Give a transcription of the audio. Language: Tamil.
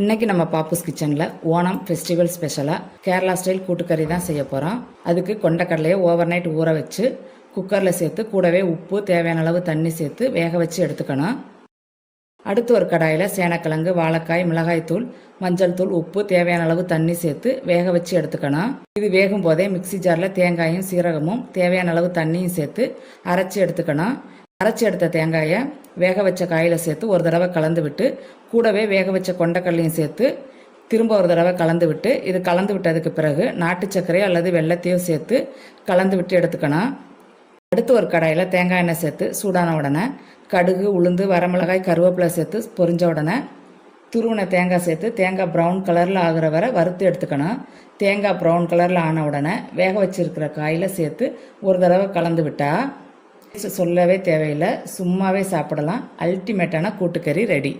இன்னைக்கு நம்ம பாப்புஸ் கிச்சனில் ஓணம் ஃபெஸ்டிவல் ஸ்பெஷலாக கேரளா ஸ்டைல் கூட்டுக்கறி தான் செய்ய போகிறோம். அதுக்கு கொண்டக்கடலையை ஓவர் நைட் ஊற வச்சு குக்கரில் சேர்த்து கூடவே உப்பு தேவையான அளவு தண்ணி சேர்த்து வேக வச்சு எடுத்துக்கணும். அடுத்து ஒரு கடாயில் சேனக்கிழங்கு, வாழைக்காய், மிளகாய்த்தூள், மஞ்சள் தூள், உப்பு தேவையான அளவு தண்ணி சேர்த்து வேக வச்சு எடுத்துக்கணும். இது வேகும் போதே மிக்சி ஜாரில் தேங்காயும் சீரகமும் தேவையான அளவு தண்ணியும் சேர்த்து அரைச்சி எடுத்துக்கணும். அரைச்சி எடுத்த தேங்காயை வேக வச்ச காயில் சேர்த்து ஒரு தடவை கலந்து விட்டு கூடவே வேக வச்ச கொண்டக்கடலையும் சேர்த்து திரும்ப ஒரு தடவை கலந்து விட்டு இது கலந்து விட்டதுக்கு பிறகு நாட்டு சர்க்கரையோ அல்லது வெல்லத்தையோ சேர்த்து கலந்து விட்டு எடுத்துக்கணும். அடுத்து ஒரு கடாயில் தேங்காய் எண்ணெய் சேர்த்து சூடான உடனே கடுகு, உளுந்து, வரமிளகாய், கருவேப்பிலை சேர்த்து பொரிஞ்ச உடனே துருவின தேங்காய் சேர்த்து தேங்காய் ப்ரௌன் கலரில் ஆகிற வரை வறுத்து எடுத்துக்கணும். தேங்காய் ப்ரௌன் கலரில் ஆன உடனே வேக வச்சிருக்கிற காயில் சேர்த்து ஒரு தடவை கலந்து விட்டால் சொல்லவே தேவையில்லை, சும்மாவே சாப்பிடலாம். அல்டிமேட்டான கூட்டுக்கறி ரெடி.